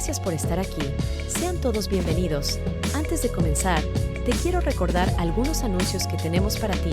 Gracias por estar aquí. Sean todos bienvenidos. Antes de comenzar, te quiero recordar algunos anuncios que tenemos para ti.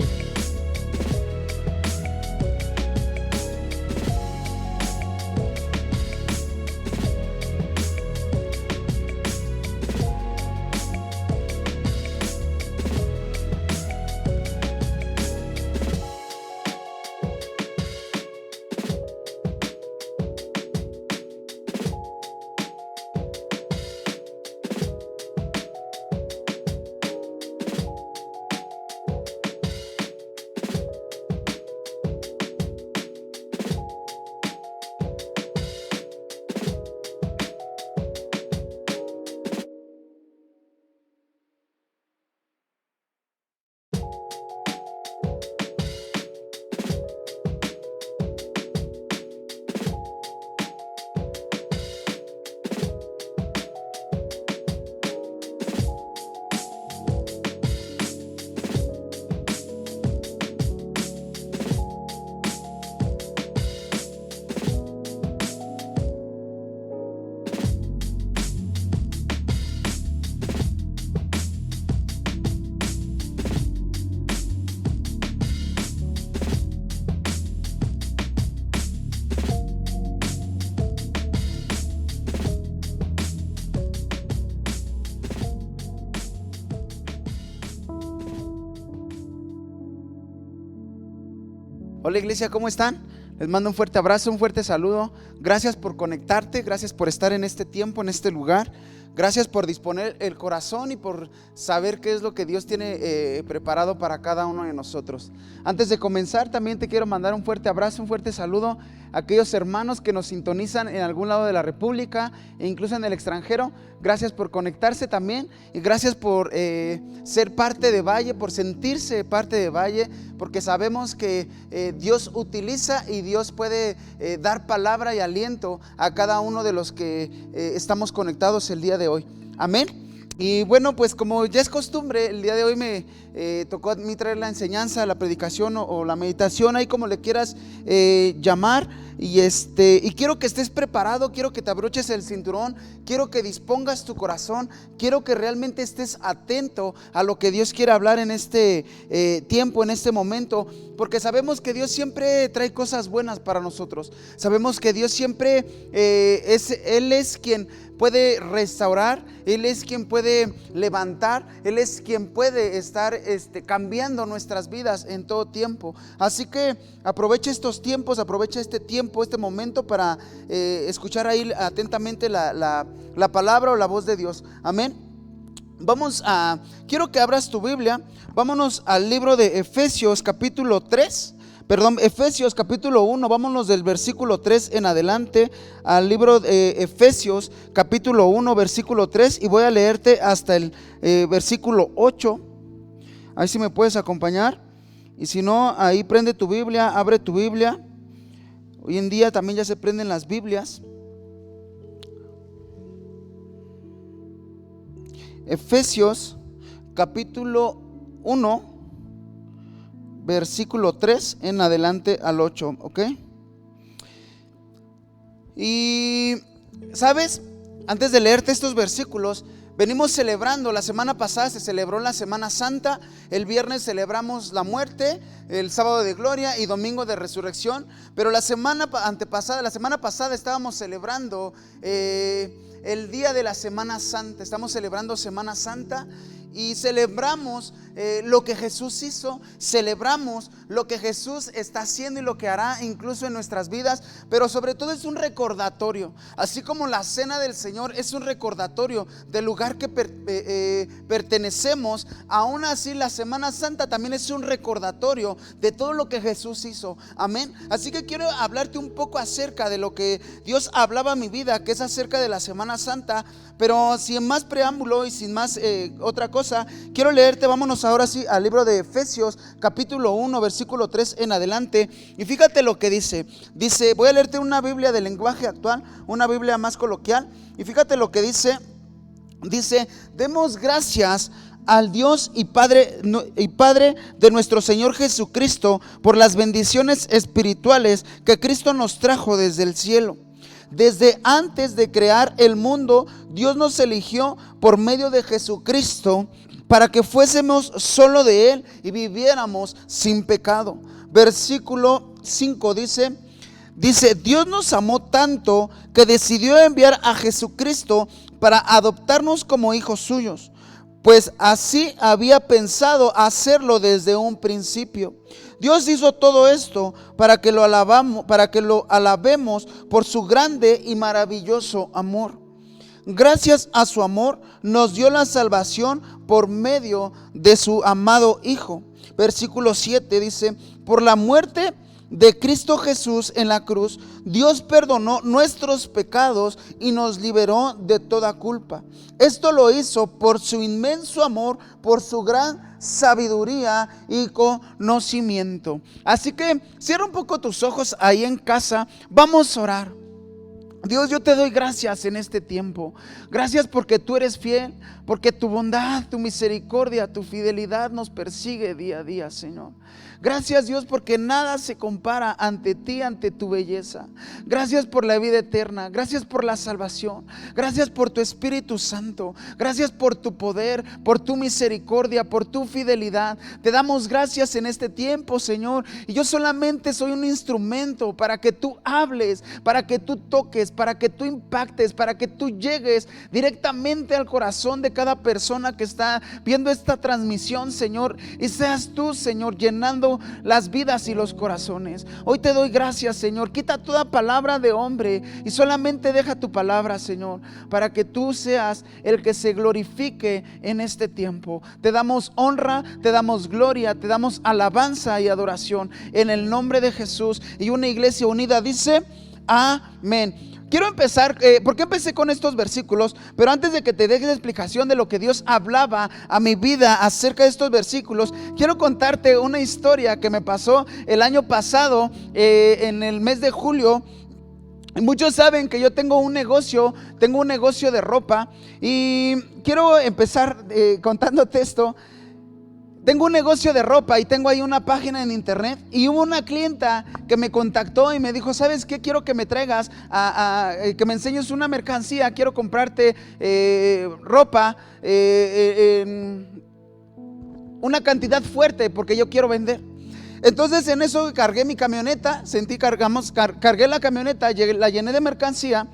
Hola iglesia, ¿cómo están? Les mando un fuerte abrazo, un fuerte saludo. Gracias por conectarte, gracias por estar en este tiempo, en este lugar. Gracias por disponer el corazón y por saber qué es lo que Dios tiene preparado para cada uno de nosotros. Antes de comenzar, también te quiero mandar un fuerte abrazo, un fuerte saludo a aquellos hermanos que nos sintonizan en algún lado de la República e incluso en el extranjero. Gracias por conectarse también y gracias por ser parte de Valle, por sentirse parte de Valle, porque sabemos que Dios utiliza y Dios puede dar palabra y aliento a cada uno de los que estamos conectados el día de hoy. Amén. Y bueno, pues como ya es costumbre, el día de hoy me tocó a mí traer la enseñanza, la predicación o la meditación, ahí como le quieras llamar. Y quiero que estés preparado, quiero que te abroches el cinturón, quiero que dispongas tu corazón, quiero que realmente estés atento a lo que Dios quiere hablar en este tiempo, en este momento, porque sabemos que Dios siempre trae cosas buenas para nosotros. Sabemos que Dios siempre Él es quien puede restaurar, Él es quien puede levantar, Él es quien puede estar cambiando nuestras vidas en todo tiempo. Así que aprovecha estos tiempos, aprovecha este tiempo, este momento para escuchar ahí atentamente la palabra o la voz de Dios. Amén. Quiero que abras tu Biblia. Vámonos al libro de Efesios capítulo 1, vámonos del versículo 3 en adelante al libro de Efesios capítulo 1 versículo 3 y voy a leerte hasta el versículo 8. Ahí si me puedes acompañar, y si no, ahí prende tu Biblia, abre tu Biblia. Hoy en día también ya se prenden las Biblias. Efesios capítulo 1 versículo 3 en adelante al 8, ¿ok? Y, ¿sabes? Antes de leerte estos versículos, venimos celebrando, la semana pasada se celebró la Semana Santa, el viernes celebramos la muerte, el sábado de gloria y domingo de resurrección, pero la semana pasada estábamos celebrando el día de la Semana Santa, estamos celebrando Semana Santa y celebramos lo que Jesús hizo, celebramos lo que Jesús está haciendo y lo que hará incluso en nuestras vidas, pero sobre todo es un recordatorio, así como la cena del Señor es un recordatorio del lugar que pertenecemos. Aún así la Semana Santa también es un recordatorio de todo lo que Jesús hizo. Amén. Así que quiero hablarte un poco acerca de lo que Dios hablaba a mi vida, que es acerca de la Semana Santa, pero sin más preámbulo y sin más otra cosa, quiero leerte, vámonos ahora sí al libro de Efesios capítulo 1 versículo 3 en adelante, y fíjate lo que dice, voy a leerte una Biblia de lenguaje actual, una Biblia más coloquial, y fíjate lo que dice, demos gracias al Dios y Padre de nuestro Señor Jesucristo por las bendiciones espirituales que Cristo nos trajo desde el cielo. Desde antes de crear el mundo, Dios nos eligió por medio de Jesucristo para que fuésemos solo de Él y viviéramos sin pecado. Versículo 5 dice, Dios nos amó tanto que decidió enviar a Jesucristo para adoptarnos como hijos suyos, pues así había pensado hacerlo desde un principio. Dios hizo todo esto para que lo alabemos por su grande y maravilloso amor. Gracias a su amor nos dio la salvación por medio de su amado Hijo. Versículo 7 dice, por la muerte de Cristo Jesús en la cruz, Dios perdonó nuestros pecados y nos liberó de toda culpa. Esto lo hizo por su inmenso amor, por su gran sabiduría y conocimiento. Así que cierra un poco tus ojos ahí en casa, vamos a orar. Dios, yo te doy gracias en este tiempo. Gracias porque tú eres fiel, porque tu bondad, tu misericordia, tu fidelidad nos persigue día a día, Señor. Gracias, Dios, porque nada se compara ante ti, ante tu belleza. Gracias por la vida eterna. Gracias por la salvación. Gracias por tu Espíritu Santo. Gracias por tu poder, por tu misericordia, por tu fidelidad. Te damos gracias en este tiempo, Señor. Y yo solamente soy un instrumento para que tú hables, para que tú toques, para que tú impactes, para que tú llegues directamente al corazón de cada persona que está viendo esta transmisión, Señor. Y seas tú, Señor, llenando las vidas y los corazones. Hoy te doy gracias, Señor. Quita toda palabra de hombre y solamente deja tu palabra, Señor, para que tú seas el que se glorifique en este tiempo. Te damos honra, te damos gloria, te damos alabanza y adoración en el nombre de Jesús. Y una iglesia unida dice amén. Quiero empezar, porque empecé con estos versículos, pero antes de que te deje la explicación de lo que Dios hablaba a mi vida acerca de estos versículos, quiero contarte una historia que me pasó el año pasado, en el mes de julio. Muchos saben que yo tengo un negocio de ropa, y quiero empezar contándote esto. Tengo un negocio de ropa y tengo ahí una página en internet, y hubo una clienta que me contactó y me dijo: ¿sabes qué? Quiero que me traigas que me enseñes una mercancía, quiero comprarte ropa en una cantidad fuerte porque yo quiero vender. Entonces en eso cargué mi camioneta, cargué la camioneta, la llené de mercancía.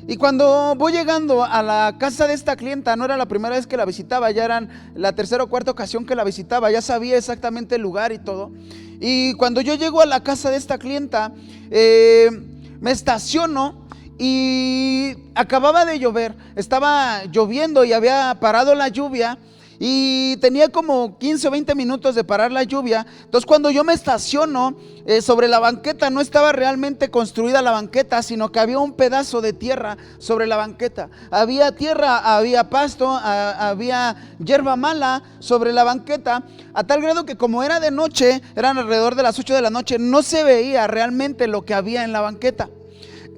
Y cuando voy llegando a la casa de esta clienta, no era la primera vez que la visitaba, ya eran la tercera o cuarta ocasión que la visitaba, ya sabía exactamente el lugar y todo. Y cuando yo llego a la casa de esta clienta, me estaciono y acababa de llover, estaba lloviendo y había parado la lluvia. Y tenía como 15 o 20 minutos de parar la lluvia. Entonces cuando yo me estaciono sobre la banqueta, no estaba realmente construida la banqueta, sino que había un pedazo de tierra sobre la banqueta. Había tierra, había pasto, había hierba mala sobre la banqueta, a tal grado que como era de noche, eran alrededor de las 8 de la noche, no se veía realmente lo que había en la banqueta.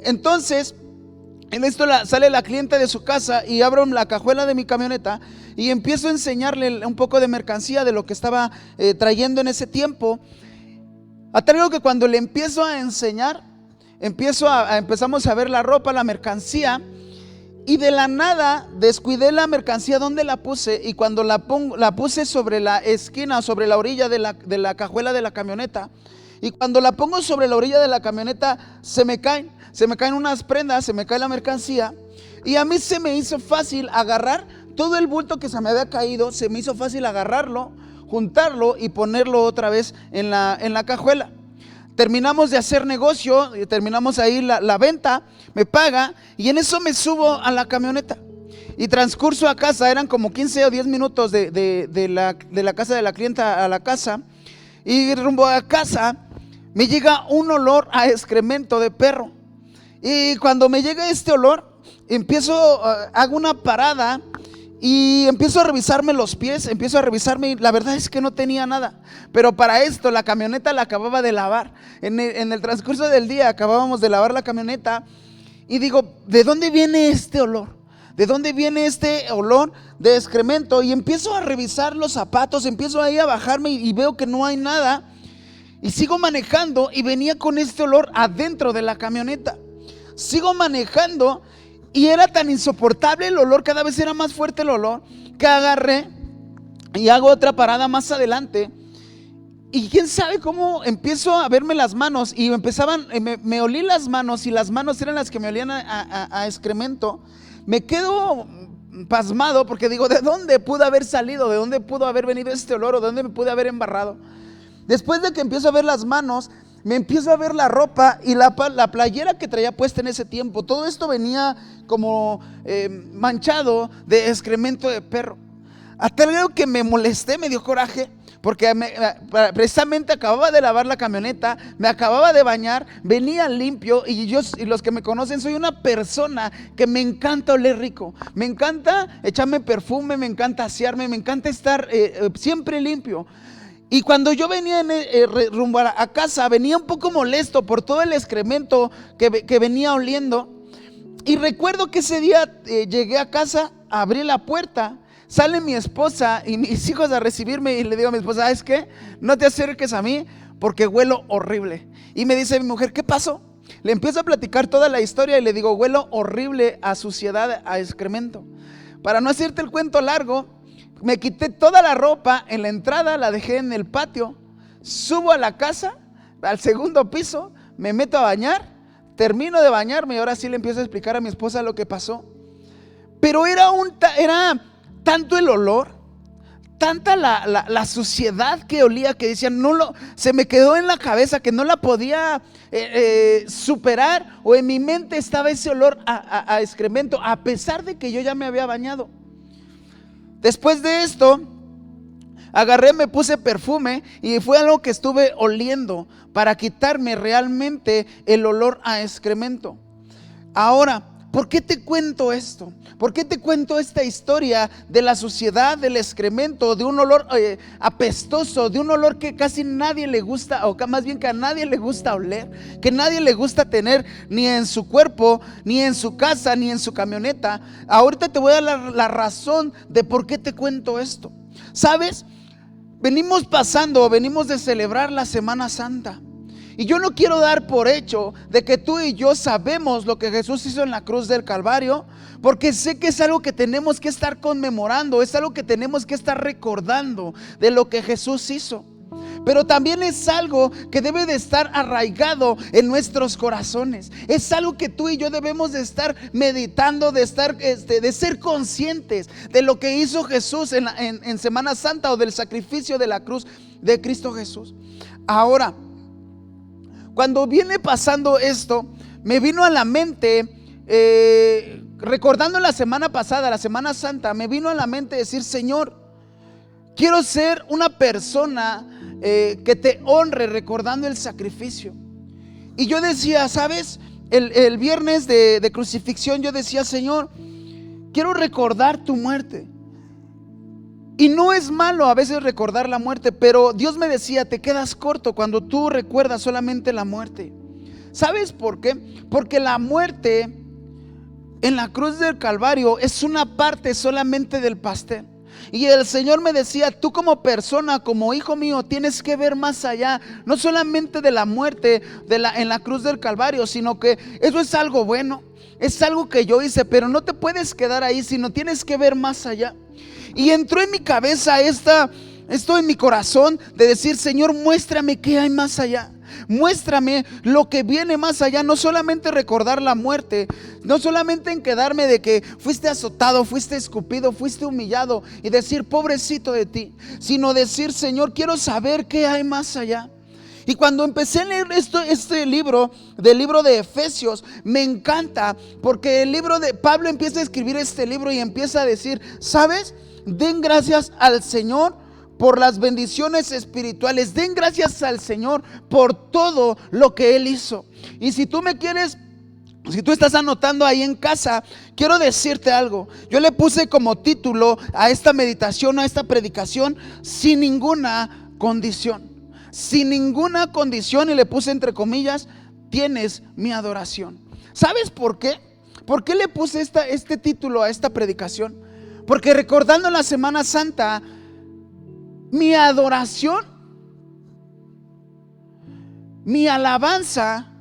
Entonces en esto sale la clienta de su casa y abro la cajuela de mi camioneta y empiezo a enseñarle un poco de mercancía de lo que estaba trayendo en ese tiempo. A tal grado que cuando le empiezo a enseñar, empezamos a ver la ropa, la mercancía, y de la nada descuidé la mercancía donde la puse, y cuando la puse sobre la esquina, sobre la orilla de la cajuela de la camioneta, y cuando la pongo sobre la orilla de la camioneta se me caen unas prendas, se me cae la mercancía, y a mí se me hizo fácil agarrar todo el bulto que se me había caído, se me hizo fácil agarrarlo, juntarlo y ponerlo otra vez en la cajuela. Terminamos de hacer negocio, terminamos ahí la venta, me paga, y en eso me subo a la camioneta y transcurso a casa. Eran como 15 o 10 minutos de la casa de la clienta a la casa, y rumbo a casa me llega un olor a excremento de perro. Y cuando me llega este olor, hago una parada y empiezo a revisarme los pies, y la verdad es que no tenía nada. Pero para esto la camioneta la acababa de lavar. En el transcurso del día acabábamos de lavar la camioneta, y digo: ¿de dónde viene este olor? ¿De dónde viene este olor de excremento? Y empiezo a revisar los zapatos, empiezo ahí a bajarme y veo que no hay nada. Y sigo manejando y venía con este olor adentro de la camioneta. sigo manejando y era tan insoportable el olor, cada vez era más fuerte el olor, que agarré y hago otra parada más adelante. Y quién sabe cómo empiezo a verme las manos y me olí las manos y las manos eran las que me olían a excremento. Me quedo pasmado porque digo, ¿de dónde pudo haber salido? ¿De dónde pudo haber venido este olor? ¿O de dónde me pude haber embarrado? Después de que empiezo a ver las manos, me empiezo a ver la ropa y la playera que traía puesta en ese tiempo. Todo esto venía como manchado de excremento de perro. A tal grado que me molesté, me dio coraje, porque precisamente acababa de lavar la camioneta, me acababa de bañar, venía limpio y los que me conocen, soy una persona que me encanta oler rico, me encanta echarme perfume, me encanta asearme, me encanta estar siempre limpio. Y cuando yo venía rumbo a casa, venía un poco molesto por todo el excremento que venía oliendo. Y recuerdo que ese día llegué a casa, abrí la puerta, sale mi esposa y mis hijos a recibirme y le digo a mi esposa, ¿sabes qué? No te acerques a mí porque huelo horrible. Y me dice mi mujer, ¿qué pasó? Le empiezo a platicar toda la historia y le digo, huelo horrible a suciedad, a excremento. Para no hacerte el cuento largo, me quité toda la ropa en la entrada, la dejé en el patio, subo a la casa, al segundo piso, me meto a bañar, termino de bañarme y ahora sí le empiezo a explicar a mi esposa lo que pasó. Pero era tanto el olor, tanta la suciedad que olía, que decían, se me quedó en la cabeza que no la podía superar, o en mi mente estaba ese olor a excremento, a pesar de que yo ya me había bañado. Después de esto, agarré, me puse perfume y fue algo que estuve oliendo para quitarme realmente el olor a excremento. Ahora, ¿por qué te cuento esto? ¿Por qué te cuento esta historia de la suciedad, del excremento, de un olor apestoso, de un olor que casi nadie le gusta, o más bien que a nadie le gusta oler, que nadie le gusta tener ni en su cuerpo, ni en su casa, ni en su camioneta? Ahorita te voy a dar la razón de por qué te cuento esto. ¿Sabes? Venimos de celebrar la Semana Santa. Y yo no quiero dar por hecho de que tú y yo sabemos lo que Jesús hizo en la cruz del Calvario, porque sé que es algo que tenemos que estar conmemorando, es algo que tenemos que estar recordando de lo que Jesús hizo. Pero también es algo que debe de estar arraigado en nuestros corazones. Es algo que tú y yo debemos de estar meditando, de ser conscientes de lo que hizo Jesús en Semana Santa, o del sacrificio de la cruz de Cristo Jesús. Ahora, cuando viene pasando esto, me vino a la mente, recordando la semana pasada, la Semana Santa, me vino a la mente decir, Señor, quiero ser una persona que te honre recordando el sacrificio. Y yo decía, ¿sabes? El viernes de crucifixión yo decía, Señor, quiero recordar tu muerte. Y no es malo a veces recordar la muerte, pero Dios me decía, te quedas corto cuando tú recuerdas solamente la muerte. ¿Sabes por qué? Porque la muerte en la cruz del Calvario es una parte solamente del pastel. Y el Señor me decía, tú como persona, como hijo mío, tienes que ver más allá, no solamente de la muerte en la cruz del Calvario, sino que eso es algo bueno, es algo que yo hice, pero no te puedes quedar ahí, sino tienes que ver más allá. Y entró en mi cabeza esto en mi corazón de decir, Señor, muéstrame qué hay más allá. Muéstrame lo que viene más allá. No solamente recordar la muerte, no solamente en quedarme de que fuiste azotado, fuiste escupido, fuiste humillado y decir, pobrecito de ti, sino decir, Señor, quiero saber qué hay más allá. Y cuando empecé a leer este libro, del libro de Efesios, me encanta, porque el libro de Pablo empieza a escribir este libro y empieza a decir, ¿sabes? Den gracias al Señor por las bendiciones espirituales. Den gracias al Señor por todo lo que Él hizo. Y si tú estás anotando ahí en casa, quiero decirte algo. Yo le puse como título a esta meditación, a esta predicación, sin ninguna condición. Sin ninguna condición, y le puse entre comillas, tienes mi adoración. ¿Sabes por qué? ¿Por qué le puse este título a esta predicación? Porque recordando la Semana Santa, mi adoración, mi alabanza,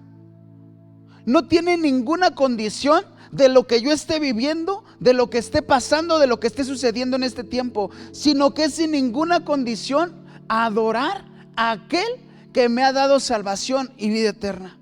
no tiene ninguna condición de lo que yo esté viviendo, de lo que esté pasando, de lo que esté sucediendo en este tiempo, sino que es sin ninguna condición adorar a aquel que me ha dado salvación y vida eterna.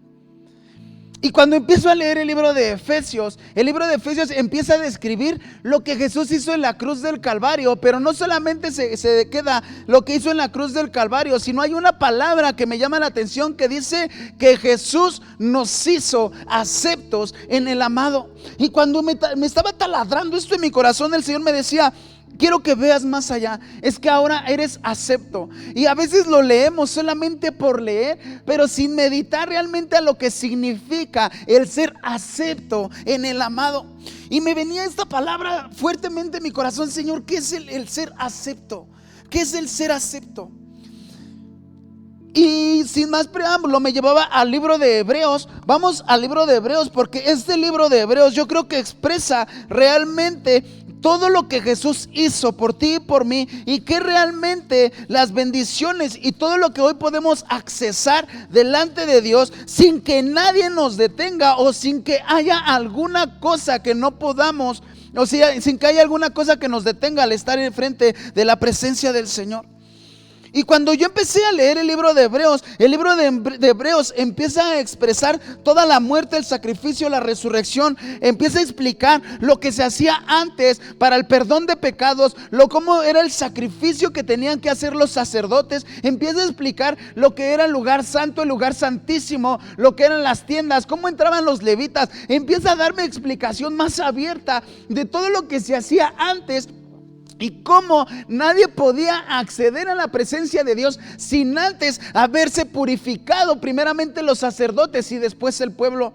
Y cuando empiezo a leer el libro de Efesios empieza a describir lo que Jesús hizo en la cruz del Calvario, pero no solamente se queda lo que hizo en la cruz del Calvario, sino hay una palabra que me llama la atención que dice que Jesús nos hizo aceptos en el amado. Y cuando me estaba taladrando esto en mi corazón, el Señor me decía: quiero que veas más allá, es que ahora eres acepto. Y a veces lo leemos solamente por leer, pero sin meditar realmente a lo que significa el ser acepto en el amado. Y me venía esta palabra fuertemente en mi corazón: Señor, ¿qué es el ser acepto? ¿Qué es el ser acepto? Y sin más preámbulo me llevaba al libro de Hebreos. Vamos al libro de Hebreos, porque este libro de Hebreos yo creo que expresa realmente todo lo que Jesús hizo por ti y por mí, y que realmente las bendiciones y todo lo que hoy podemos accesar delante de Dios sin que nadie nos detenga, o sin que haya alguna cosa que no podamos, o sea, sin que haya alguna cosa que nos detenga al estar en frente de la presencia del Señor. Y cuando yo empecé a leer el libro de Hebreos, empieza a expresar toda la muerte, el sacrificio, la resurrección. Empieza a explicar lo que se hacía antes para el perdón de pecados, cómo era el sacrificio que tenían que hacer los sacerdotes. Empieza a explicar lo que era el lugar santo, el lugar santísimo, lo que eran las tiendas, cómo entraban los levitas. Empieza a darme explicación más abierta de todo lo que se hacía antes, y cómo nadie podía acceder a la presencia de Dios sin antes haberse purificado primeramente los sacerdotes y después el pueblo.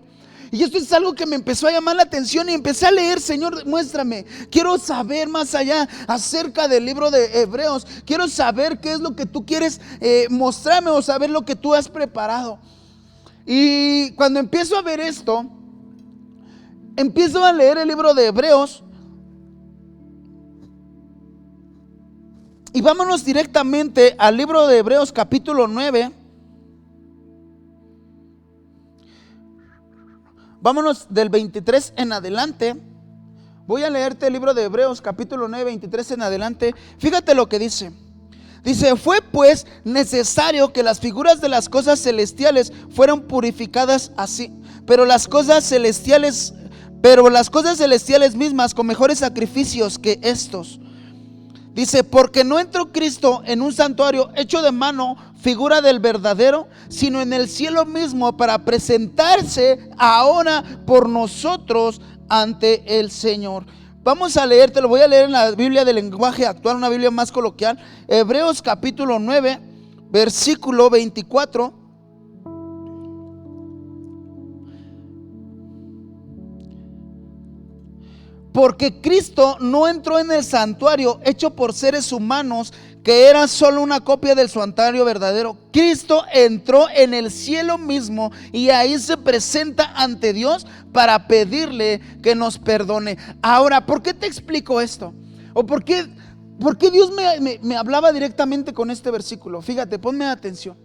Y esto es algo que me empezó a llamar la atención, y empecé a leer: Señor, muéstrame, quiero saber más allá acerca del libro de Hebreos. Quiero saber qué es lo que tú quieres mostrarme, o saber lo que tú has preparado. Y cuando empiezo a ver esto, empiezo a leer el libro de Hebreos. Y vámonos directamente al libro de Hebreos capítulo 9. Vámonos del 23 en adelante. Voy a leerte el libro de Hebreos capítulo 9, 23 en adelante. Fíjate lo que dice. Dice: fue pues necesario que las figuras de las cosas celestiales fueran purificadas así, pero las cosas celestiales mismas con mejores sacrificios que estos. Dice: porque no entró Cristo en un santuario hecho de mano, figura del verdadero, sino en el cielo mismo, para presentarse ahora por nosotros ante el Señor. Vamos a leer, te lo voy a leer en la Biblia del lenguaje actual, una Biblia más coloquial. Hebreos capítulo 9, versículo 24. Porque Cristo no entró en el santuario hecho por seres humanos, que era solo una copia del santuario verdadero. Cristo entró en el cielo mismo, y ahí se presenta ante Dios para pedirle que nos perdone. Ahora, ¿por qué te explico esto? ¿O por qué Dios me hablaba directamente con este versículo? Fíjate, ponme atención.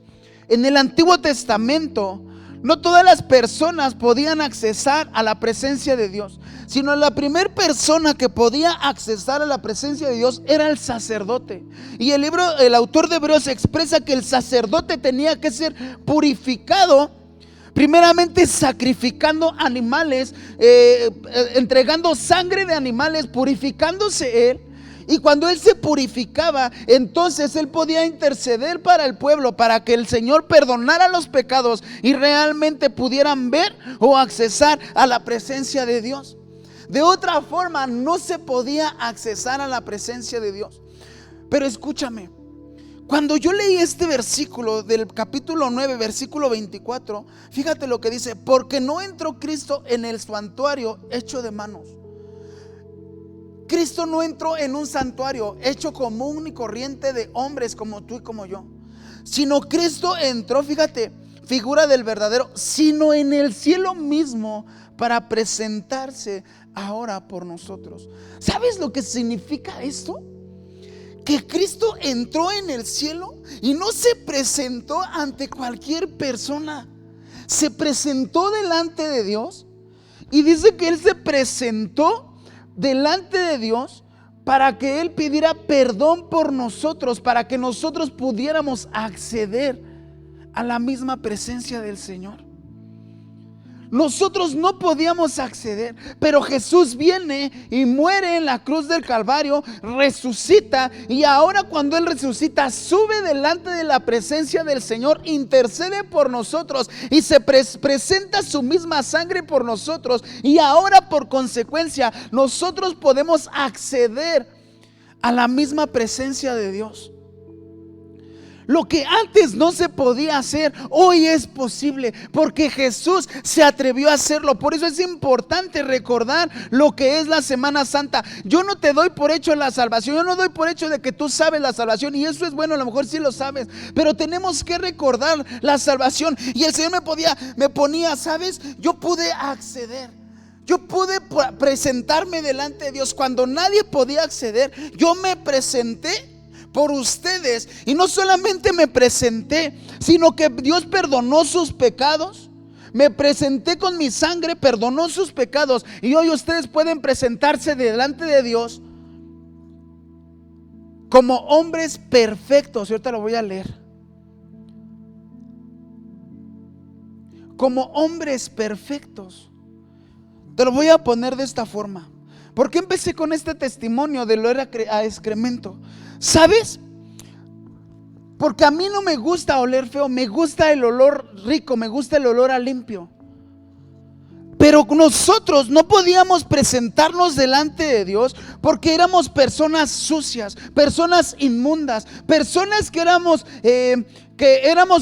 En el Antiguo Testamento, no todas las personas podían accesar a la presencia de Dios, sino la primera persona que podía accesar a la presencia de Dios era el sacerdote. Y el autor de Hebreos expresa que el sacerdote tenía que ser purificado, primeramente sacrificando animales, entregando sangre de animales, purificándose él. Y cuando él se purificaba, entonces él podía interceder para el pueblo, para que el Señor perdonara los pecados y realmente pudieran ver o accesar a la presencia de Dios. De otra forma no se podía accesar a la presencia de Dios. Pero escúchame, cuando yo leí este versículo del capítulo 9, versículo 24, fíjate lo que dice: porque no entró Cristo en el santuario hecho de manos. Cristo no entró en un santuario hecho común y corriente de hombres como tú y como yo, sino Cristo entró, fíjate, figura del verdadero, sino en el cielo mismo, para presentarse ahora por nosotros. ¿Sabes lo que significa esto? Que Cristo entró en el cielo y no se presentó ante cualquier persona. se presentó delante de Dios y dice que Él se presentó delante de Dios para que Él pidiera perdón por nosotros, para que nosotros pudiéramos acceder a la misma presencia del Señor. Nosotros no podíamos acceder, pero Jesús viene y muere en la cruz del Calvario, resucita, y ahora cuando Él resucita, sube delante de la presencia del Señor, intercede por nosotros y se presenta su misma sangre por nosotros, y ahora por consecuencia nosotros podemos acceder a la misma presencia de Dios. Lo que antes no se podía hacer, hoy es posible, porque Jesús se atrevió a hacerlo. Por eso es importante recordar lo que es la Semana Santa. Yo no te doy por hecho la salvación, yo no doy por hecho de que tú sabes la salvación, y eso es bueno, a lo mejor sí lo sabes, pero tenemos que recordar la salvación. Y el Señor me ponía, ¿sabes? Yo pude acceder. Yo pude presentarme delante de Dios cuando nadie podía acceder. Yo me presenté por ustedes, y no solamente me presenté, sino que Dios perdonó sus pecados. Me presenté con mi sangre, perdonó sus pecados, y hoy ustedes pueden presentarse delante de Dios como hombres perfectos. Y ahorita lo voy a leer. Como hombres perfectos. Te lo voy a poner de esta forma. ¿Por qué empecé con este testimonio de olor a excremento? ¿Sabes? Porque a mí no me gusta oler feo, me gusta el olor rico, me gusta el olor a limpio. Pero nosotros no podíamos presentarnos delante de Dios porque éramos personas sucias, personas inmundas, personas que éramos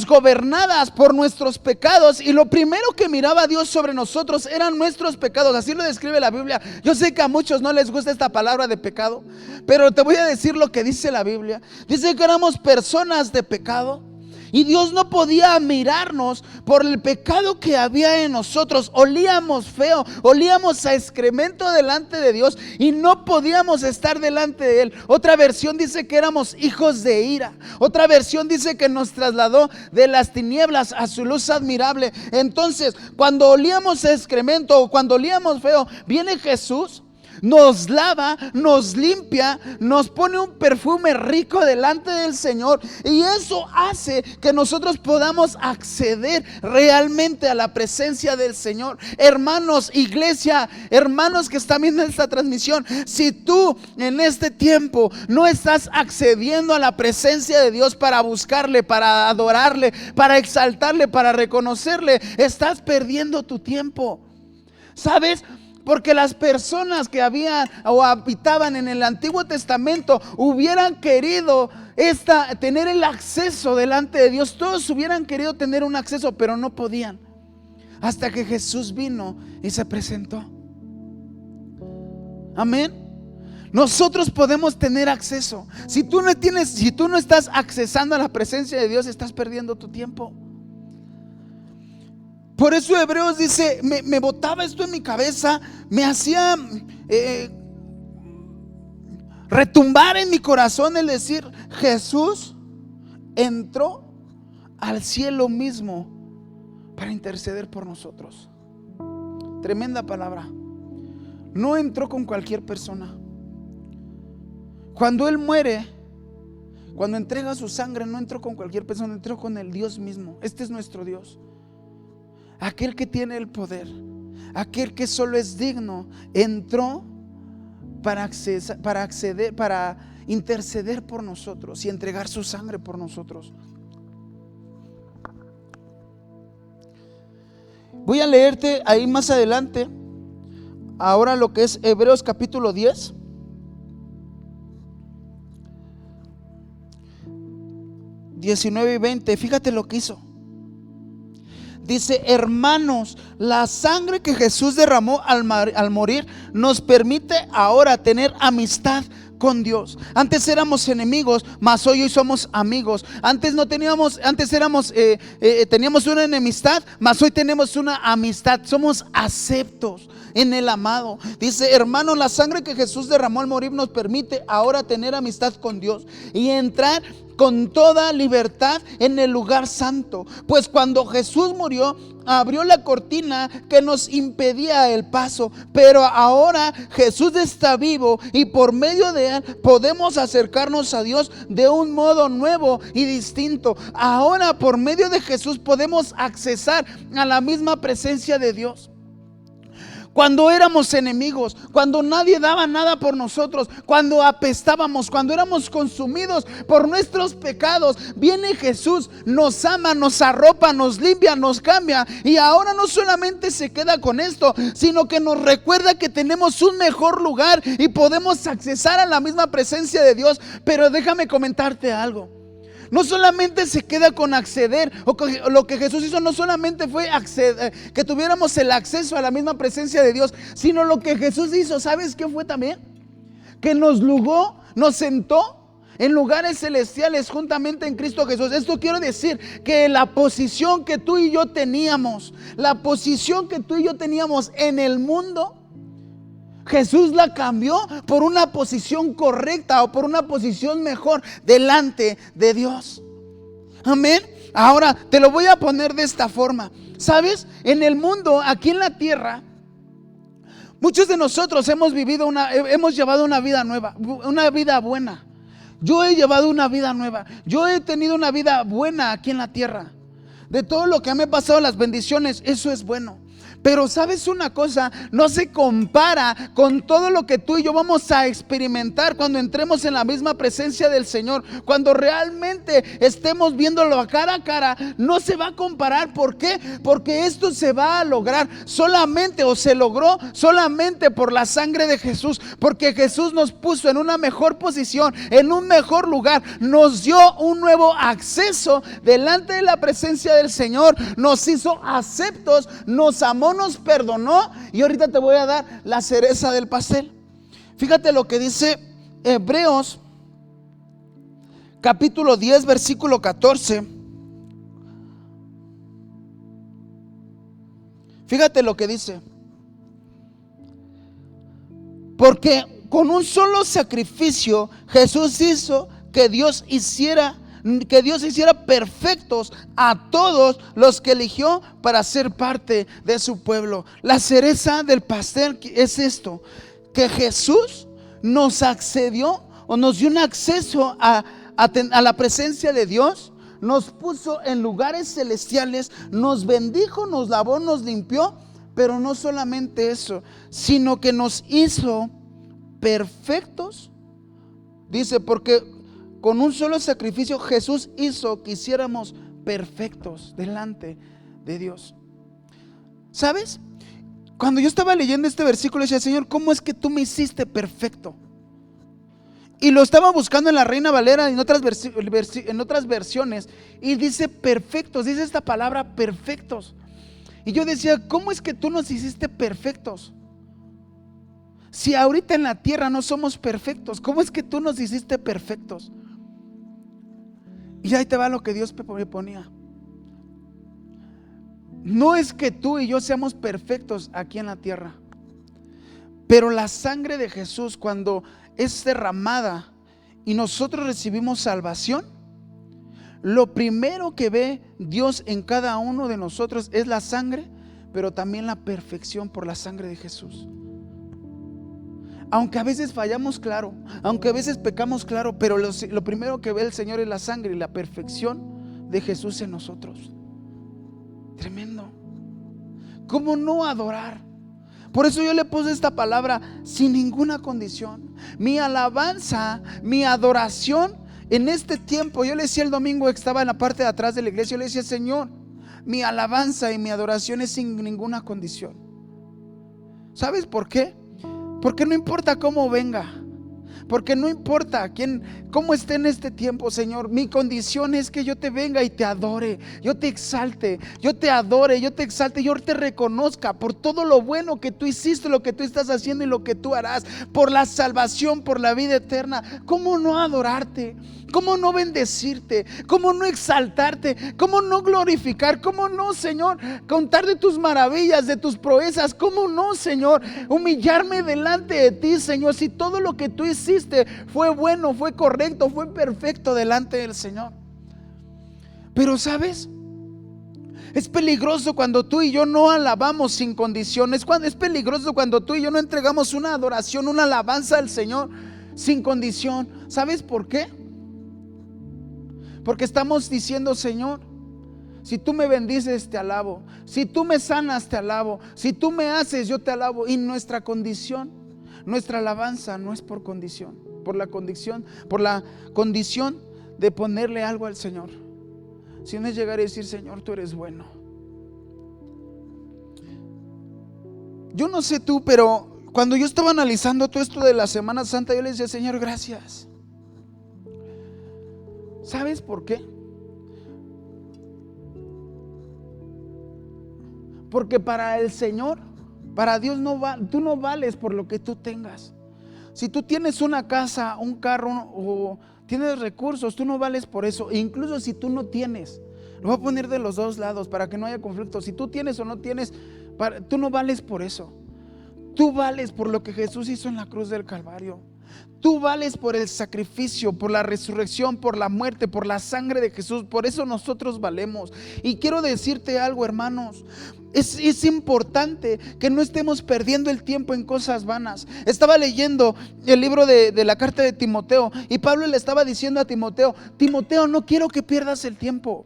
gobernadas por nuestros pecados, y lo primero que miraba Dios sobre nosotros eran nuestros pecados. Así lo describe la Biblia. Yo sé que a muchos no les gusta esta palabra de pecado, pero te voy a decir lo que dice la Biblia. Dice que éramos personas de pecado, y Dios no podía mirarnos por el pecado que había en nosotros. Olíamos feo, olíamos a excremento delante de Dios, y no podíamos estar delante de Él. Otra versión dice que éramos hijos de ira. Otra versión dice que nos trasladó de las tinieblas a su luz admirable. Entonces, cuando olíamos a excremento o cuando olíamos feo, viene Jesús, nos lava, nos limpia, nos pone un perfume rico delante del Señor, y eso hace que nosotros podamos acceder realmente a la presencia del Señor. Hermanos, iglesia, hermanos que están viendo esta transmisión, si tú en este tiempo no estás accediendo a la presencia de Dios para buscarle, para adorarle, para exaltarle, para reconocerle, estás perdiendo tu tiempo. ¿Sabes? Porque las personas que habían o habitaban en el Antiguo Testamento hubieran querido tener el acceso delante de Dios. Todos hubieran querido tener un acceso, pero no podían, hasta que Jesús vino y se presentó. Amén. Nosotros podemos tener acceso. Si tú no estás accesando a la presencia de Dios, estás perdiendo tu tiempo. Por eso Hebreos dice, me botaba esto en mi cabeza, me hacía retumbar en mi corazón el decir, Jesús entró al cielo mismo para interceder por nosotros. Tremenda palabra. No entró con cualquier persona. Cuando Él muere, cuando entrega su sangre, no entró con cualquier persona, entró con el Dios mismo. Este es nuestro Dios. Aquel que tiene el poder, aquel que solo es digno, entró para acceder, para interceder por nosotros y entregar su sangre por nosotros. Voy a leerte ahí más adelante, ahora lo que es Hebreos capítulo 10. ...19 y 20, fíjate lo que hizo. Dice, hermanos, la sangre que Jesús derramó al morir nos permite ahora tener amistad con Dios. Antes éramos enemigos, mas hoy somos amigos. Antes teníamos una enemistad, mas hoy tenemos una amistad. Somos aceptos en el amado. Dice, hermanos, la sangre que Jesús derramó al morir nos permite ahora tener amistad con Dios y entrar con toda libertad en el lugar santo. Pues cuando Jesús murió, abrió la cortina que nos impedía el paso. Pero ahora Jesús está vivo y por medio de Él podemos acercarnos a Dios de un modo nuevo y distinto. Ahora por medio de Jesús podemos accesar a la misma presencia de Dios. Cuando éramos enemigos, cuando nadie daba nada por nosotros, cuando apestábamos, cuando éramos consumidos por nuestros pecados, viene Jesús, nos ama, nos arropa, nos limpia, nos cambia. Y ahora no solamente se queda con esto, sino que nos recuerda que tenemos un mejor lugar y podemos accesar a la misma presencia de Dios. Pero déjame comentarte algo. No solamente se queda con acceder, o lo que Jesús hizo no solamente fue acceder, que tuviéramos el acceso a la misma presencia de Dios, sino lo que Jesús hizo, ¿sabes qué fue también? Que nos sentó en lugares celestiales juntamente en Cristo Jesús. Esto quiero decir que la posición que tú y yo teníamos, en el mundo, Jesús la cambió por una posición correcta o por una posición mejor delante de Dios. Amén. Ahora te lo voy a poner de esta forma. ¿Sabes? En el mundo, aquí en la tierra, muchos de nosotros hemos llevado una vida nueva, una vida buena. Yo he llevado una vida nueva. Yo he tenido una vida buena aquí en la tierra. De todo lo que me ha pasado, las bendiciones, eso es bueno. Pero ¿sabes una cosa? No se compara con todo lo que tú y yo vamos a experimentar cuando entremos en la misma presencia del Señor. Cuando realmente estemos viéndolo cara a cara, no se va a comparar. ¿Por qué? Porque esto se va a lograr solamente, o se logró solamente por la sangre de Jesús. Porque Jesús nos puso en una mejor posición, en un mejor lugar. Nos dio un nuevo acceso delante de la presencia del Señor. Nos hizo aceptos, nos amó, nos perdonó, y ahorita te voy a dar la cereza del pastel. Fíjate lo que dice Hebreos capítulo 10 versículo 14. Fíjate lo que dice: porque con un solo sacrificio Jesús hizo que Dios hiciera perfectos a todos los que eligió para ser parte de su pueblo. La cereza del pastel es esto: que Jesús nos accedió, o nos dio un acceso a la presencia de Dios. Nos puso en lugares celestiales, nos bendijo, nos lavó, nos limpió. Pero no solamente eso, sino que nos hizo perfectos. Dice, porque con un solo sacrificio Jesús hizo que hiciéramos perfectos delante de Dios. ¿Sabes? Cuando yo estaba leyendo este versículo, decía: Señor, ¿cómo es que tú me hiciste perfecto? Y lo estaba buscando en la Reina Valera, en otras versiones, y dice perfectos, dice esta palabra perfectos. Y yo decía: ¿cómo es que tú nos hiciste perfectos? Si ahorita en la tierra no somos perfectos, ¿cómo es que tú nos hiciste perfectos? Y ahí te va lo que Dios me ponía. No es que tú y yo seamos perfectos aquí en la tierra, pero la sangre de Jesús, cuando es derramada y nosotros recibimos salvación, lo primero que ve Dios en cada uno de nosotros es la sangre, pero también la perfección por la sangre de Jesús. Aunque a veces fallamos, claro, aunque a veces pecamos, claro, pero lo primero que ve el Señor es la sangre y la perfección de Jesús en nosotros. Tremendo. ¿Cómo no adorar? Por eso yo le puse esta palabra: sin ninguna condición. Mi alabanza, mi adoración en este tiempo. Yo le decía el domingo que estaba en la parte de atrás de la iglesia, yo le decía: Señor, mi alabanza y mi adoración es sin ninguna condición. ¿Sabes por qué? Porque no importa cómo venga, porque no importa cómo esté en este tiempo, Señor. Mi condición es que yo te venga y te adore, yo te exalte, yo te adore, yo te exalte, yo te reconozca por todo lo bueno que tú hiciste, lo que tú estás haciendo y lo que tú harás, por la salvación, por la vida eterna. ¿Cómo no adorarte? ¿Cómo no bendecirte? ¿Cómo no exaltarte? ¿Cómo no glorificar? ¿Cómo no, Señor, contar de tus maravillas, de tus proezas? ¿Cómo no, Señor, humillarme delante de ti, Señor? Si todo lo que tú hiciste hiciste fue bueno, fue correcto, fue perfecto delante del Señor. Pero ¿sabes? Es peligroso cuando tú y yo no alabamos sin condiciones. Es peligroso cuando tú y yo no entregamos una adoración, una alabanza al Señor sin condición. ¿Sabes por qué? Porque estamos diciendo: Señor, si tú me bendices, te alabo. Si tú me sanas, te alabo. Si tú me haces, yo te alabo. Y nuestra condición, nuestra alabanza no es por condición, por la condición de ponerle algo al Señor, sino es llegar y decir: Señor, tú eres bueno. Yo no sé tú, pero cuando yo estaba analizando todo esto de la Semana Santa, yo le decía: Señor, gracias. ¿Sabes por qué? Porque para el Señor, para Dios tú no vales por lo que tú tengas. Si tú tienes una casa, un carro o tienes recursos, tú no vales por eso. E incluso si tú no tienes, lo voy a poner de los dos lados para que no haya conflicto. Si tú tienes o no tienes, tú no vales por eso. Tú vales por lo que Jesús hizo en la cruz del Calvario. Tú vales por el sacrificio, por la resurrección, por la muerte, por la sangre de Jesús. Por eso nosotros valemos. Y quiero decirte algo, hermanos. Es importante que no estemos perdiendo el tiempo en cosas vanas. Estaba leyendo el libro de la carta de Timoteo, y Pablo le estaba diciendo a Timoteo: Timoteo, no quiero que pierdas el tiempo.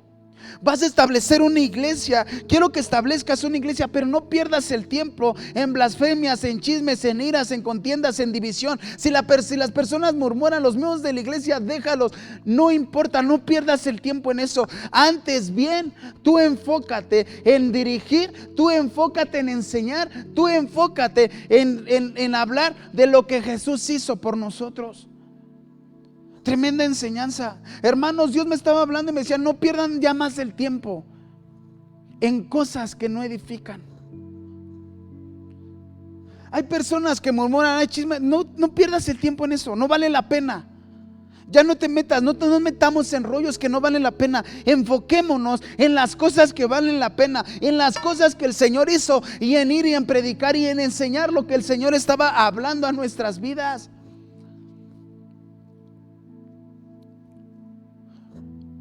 Vas a establecer una iglesia, quiero que establezcas una iglesia, pero no pierdas el tiempo en blasfemias, en chismes, en iras, en contiendas, en división. Si las personas murmuran, los miembros de la iglesia, déjalos, no importa, no pierdas el tiempo en eso. Antes bien, tú enfócate en dirigir, tú enfócate en enseñar, tú enfócate en hablar de lo que Jesús hizo por nosotros. Tremenda enseñanza. Hermanos, Dios me estaba hablando y me decía: no pierdan ya más el tiempo en cosas que no edifican. Hay personas que murmuran, hay chismes. No pierdas el tiempo en eso, no vale la pena. Ya no te metas, no nos metamos en rollos que no valen la pena. Enfoquémonos en las cosas que valen la pena, en las cosas que el Señor hizo, y en ir y en predicar y en enseñar lo que el Señor estaba hablando a nuestras vidas.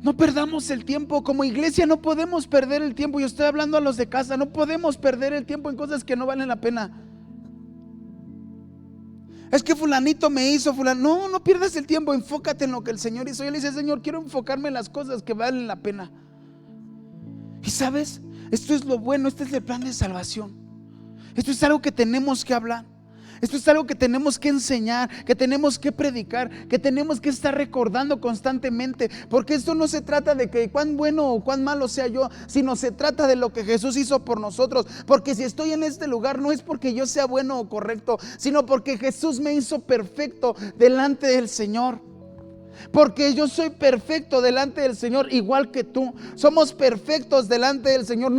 No perdamos el tiempo. Como iglesia no podemos perder el tiempo. Yo estoy hablando a los de casa. No podemos perder el tiempo en cosas que no valen la pena. Es que fulanito me hizo, no pierdas el tiempo. Enfócate en lo que el Señor hizo. Yo le decía: Señor, quiero enfocarme en las cosas que valen la pena. Y sabes, esto es lo bueno. Este es el plan de salvación. Esto es algo que tenemos que hablar. Esto es algo que tenemos que enseñar, que tenemos que predicar, que tenemos que estar recordando constantemente. Porque esto no se trata de que cuán bueno o cuán malo sea yo, sino se trata de lo que Jesús hizo por nosotros. Porque si estoy en este lugar no es porque yo sea bueno o correcto, sino porque Jesús me hizo perfecto delante del Señor. Porque yo soy perfecto delante del Señor, igual que tú. Somos perfectos delante del Señor.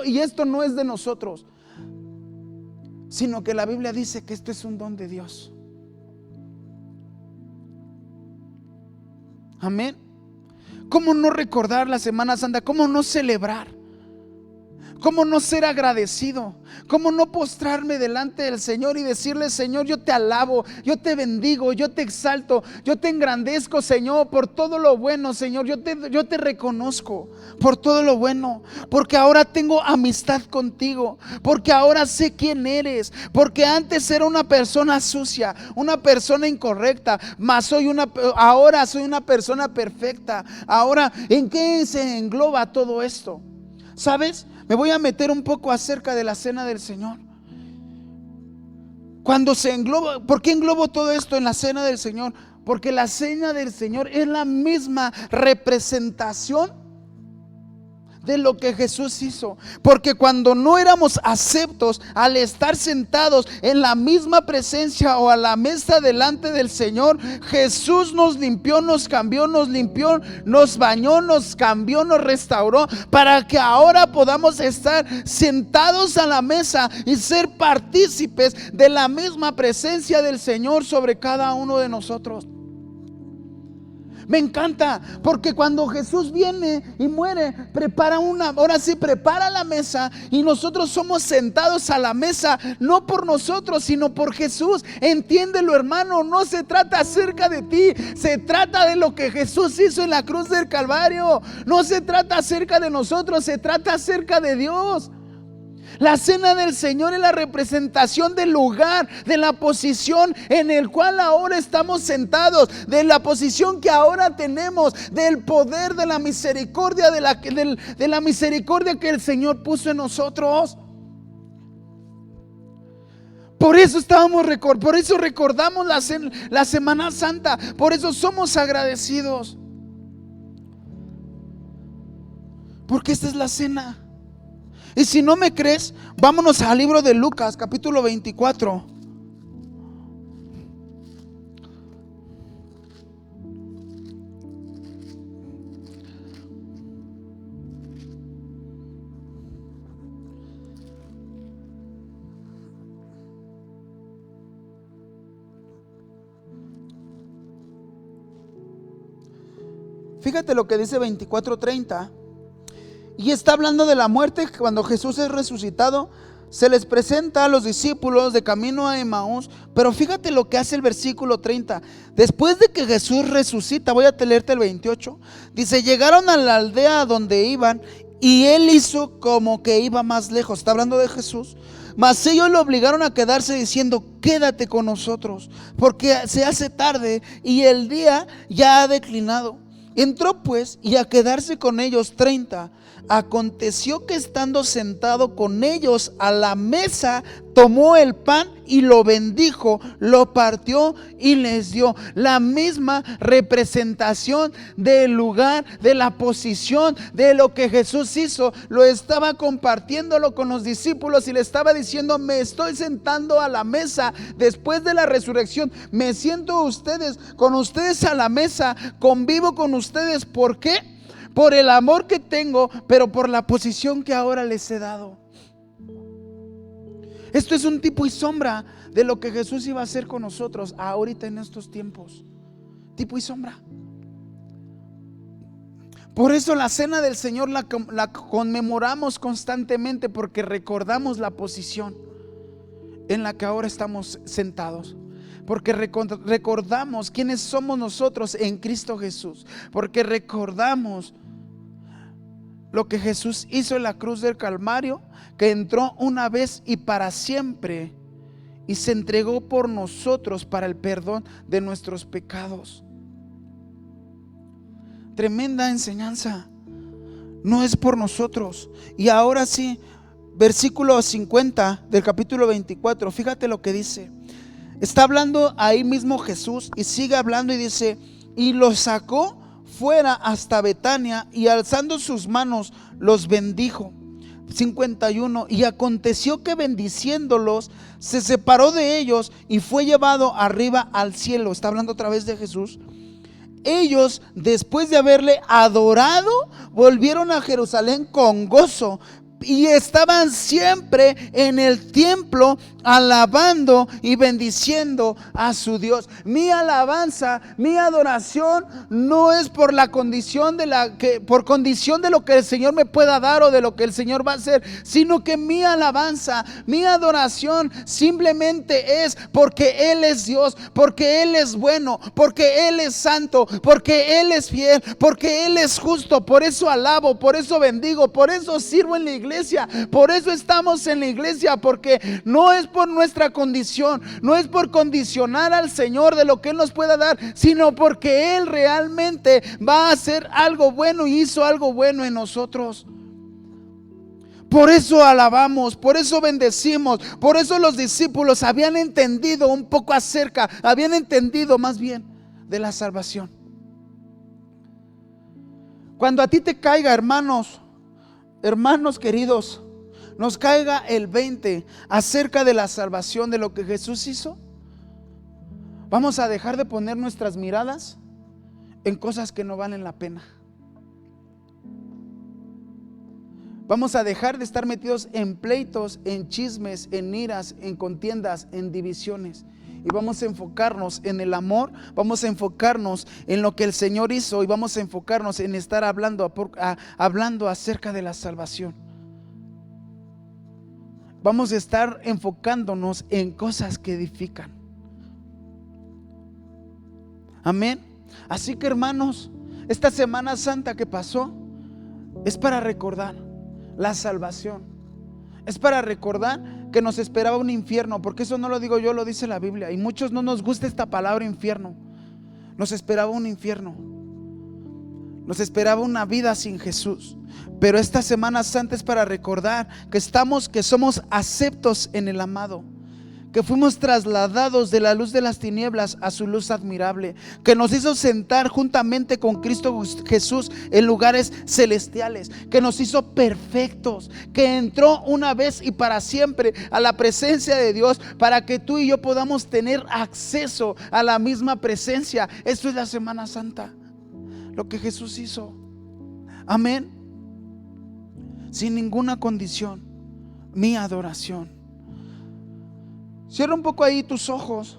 Y esto no es de nosotros, sino que la Biblia dice que esto es un don de Dios. Amén. ¿Cómo no recordar la Semana Santa? ¿Cómo no celebrar? ¿Cómo no ser agradecido? ¿Cómo no postrarme delante del Señor y decirle: Señor, yo te alabo, yo te bendigo, yo te exalto, yo te engrandezco, Señor, por todo lo bueno, Señor. Yo te reconozco por todo lo bueno, porque ahora tengo amistad contigo, porque ahora sé quién eres, porque antes era una persona sucia, una persona incorrecta, mas ahora soy una persona perfecta. Ahora, ¿en qué se engloba todo esto? ¿Sabes? Me voy a meter un poco acerca de la cena del Señor. ¿Por qué englobo todo esto en la cena del Señor? Porque la cena del Señor es la misma representación de lo que Jesús hizo. Porque cuando no éramos aceptos, al estar sentados en la misma presencia o a la mesa delante del Señor, Jesús nos limpió, nos cambió, nos limpió, nos bañó, nos cambió, nos restauró, para que ahora podamos estar sentados a la mesa y ser partícipes de la misma presencia del Señor sobre cada uno de nosotros. Me encanta, porque cuando Jesús viene y muere, prepara la mesa, y nosotros somos sentados a la mesa, no por nosotros, sino por Jesús. Entiéndelo, hermano, no se trata acerca de ti, se trata de lo que Jesús hizo en la cruz del Calvario. No se trata acerca de nosotros, se trata acerca de Dios. La cena del Señor es la representación del lugar, de la posición en el cual ahora estamos sentados, de la posición que ahora tenemos, del poder de la misericordia, de la misericordia que el Señor puso en nosotros. Por eso recordamos la Semana Santa, por eso somos agradecidos, porque esta es la cena. Y si no me crees, vámonos al libro de Lucas, capítulo 24. Fíjate lo que dice 24:30. Y está hablando de la muerte. Cuando Jesús es resucitado, se les presenta a los discípulos de camino a Emaús. Pero fíjate lo que hace el versículo 30. Después de que Jesús resucita, voy a leerte el 28. Dice: llegaron a la aldea donde iban, y él hizo como que iba más lejos. Está hablando de Jesús. Mas ellos lo obligaron a quedarse, diciendo: quédate con nosotros, porque se hace tarde y el día ya ha declinado. Entró pues, y a quedarse con ellos 30. Aconteció que estando sentado con ellos a la mesa, tomó el pan y lo bendijo, lo partió y les dio. La misma representación del lugar, de la posición, de lo que Jesús hizo. Lo estaba compartiéndolo con los discípulos y le estaba diciendo: me estoy sentando a la mesa después de la resurrección. Me siento con ustedes a la mesa, convivo con ustedes. ¿Por qué? Por el amor que tengo, pero por la posición que ahora les he dado. Esto es un tipo y sombra de lo que Jesús iba a hacer con nosotros ahorita en estos tiempos. Tipo y sombra. Por eso la cena del Señor la conmemoramos constantemente, porque recordamos la posición en la que ahora estamos sentados. Porque recordamos quiénes somos nosotros en Cristo Jesús. Porque recordamos lo que Jesús hizo en la cruz del Calvario, que entró una vez y para siempre y se entregó por nosotros para el perdón de nuestros pecados. Tremenda enseñanza. No es por nosotros. Y ahora sí, versículo 50 del capítulo 24. Fíjate lo que dice. Está hablando ahí mismo Jesús y sigue hablando y dice: y los sacó fuera hasta Betania, y alzando sus manos los bendijo. 51. Y aconteció que bendiciéndolos se separó de ellos y fue llevado arriba al cielo. Está hablando otra vez de Jesús. Ellos, después de haberle adorado, volvieron a Jerusalén con gozo, y estaban siempre en el templo alabando y bendiciendo a su Dios. Mi alabanza, mi adoración no es por la condición por condición de lo que el Señor me pueda dar o de lo que el Señor va a hacer, sino que mi alabanza, mi adoración simplemente es porque Él es Dios, porque Él es bueno, porque Él es santo, porque Él es fiel, porque Él es justo. Por eso alabo, por eso bendigo, por eso sirvo en la iglesia, por eso estamos en la iglesia, porque no es por nuestra condición, no es por condicionar al Señor de lo que Él nos pueda dar, sino porque Él realmente va a hacer algo bueno y hizo algo bueno en nosotros. Por eso alabamos, por eso bendecimos, por eso los discípulos habían entendido un poco habían entendido más bien de la salvación. Cuando a ti te caiga, hermanos queridos, nos caiga el 20 acerca de la salvación, de lo que Jesús hizo, vamos a dejar de poner nuestras miradas en cosas que no valen la pena. Vamos a dejar de estar metidos en pleitos, en chismes, en iras, en contiendas, en divisiones. y vamos a enfocarnos en el amor, vamos a enfocarnos en lo que el Señor hizo y vamos a enfocarnos en estar hablando acerca de la salvación. Vamos a estar enfocándonos en cosas que edifican. Amén. Así que, hermanos, esta Semana Santa que pasó es para recordar la salvación. Es para recordar que nos esperaba un infierno, porque eso no lo digo yo, lo dice la Biblia. Y muchos no nos gusta esta palabra infierno. Nos esperaba un infierno. Nos esperaba una vida sin Jesús. Pero esta Semana Santa es para recordar que somos aceptos en el amado, que fuimos trasladados de la luz de las tinieblas a su luz admirable, que nos hizo sentar juntamente con Cristo Jesús en lugares celestiales, que nos hizo perfectos, que entró una vez y para siempre a la presencia de Dios para que tú y yo podamos tener acceso a la misma presencia. Esto es la Semana Santa, lo que Jesús hizo. Amén. Sin ninguna condición, mi adoración. Cierra un poco ahí tus ojos.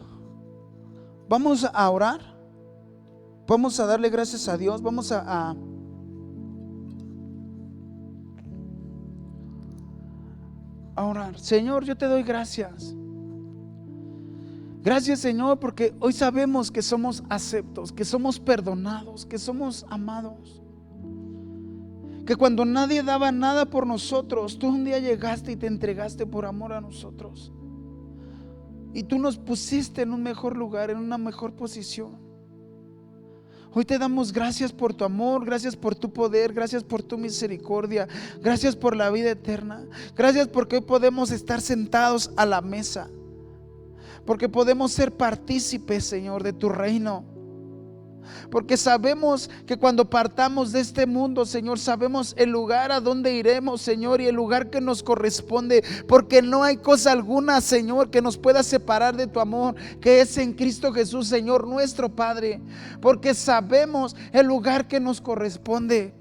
Vamos a orar. Vamos a darle gracias a Dios. Vamos a orar. Señor, yo te doy gracias. Gracias, Señor, porque hoy sabemos que somos aceptos, que somos perdonados, que somos amados. Que cuando nadie daba nada por nosotros, tú un día llegaste y te entregaste por amor a nosotros. Y tú nos pusiste en un mejor lugar, en una mejor posición. Hoy te damos gracias por tu amor, gracias por tu poder, gracias por tu misericordia, gracias por la vida eterna. Gracias porque hoy podemos estar sentados a la mesa, porque podemos ser partícipes, Señor, de tu reino. Porque sabemos que cuando partamos de este mundo, Señor, sabemos el lugar a donde iremos, Señor, y el lugar que nos corresponde. Porque no hay cosa alguna, Señor, que nos pueda separar de tu amor, que es en Cristo Jesús, Señor, nuestro Padre. Porque sabemos el lugar que nos corresponde.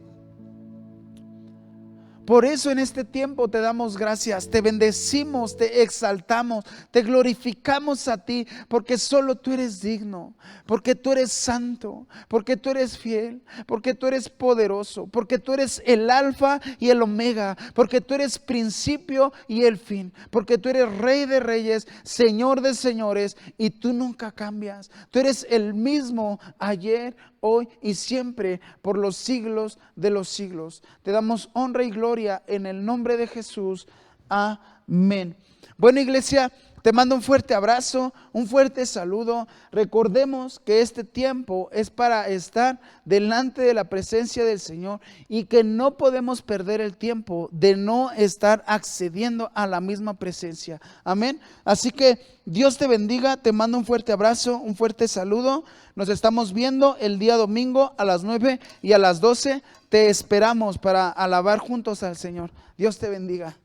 Por eso en este tiempo te damos gracias, te bendecimos, te exaltamos, te glorificamos a ti, porque solo tú eres digno, porque tú eres santo, porque tú eres fiel, porque tú eres poderoso, porque tú eres el alfa y el omega, porque tú eres principio y el fin, porque tú eres Rey de reyes, Señor de señores, y tú nunca cambias. Tú eres el mismo ayer, hoy y siempre, por los siglos de los siglos. Te damos honra y gloria en el nombre de Jesús. Amén. Bueno, iglesia, te mando un fuerte abrazo, un fuerte saludo. Recordemos que este tiempo es para estar delante de la presencia del Señor y que no podemos perder el tiempo de no estar accediendo a la misma presencia. Amén. Así que Dios te bendiga, te mando un fuerte abrazo, un fuerte saludo. Nos estamos viendo el día domingo a las 9 y a las 12. Te esperamos para alabar juntos al Señor. Dios te bendiga.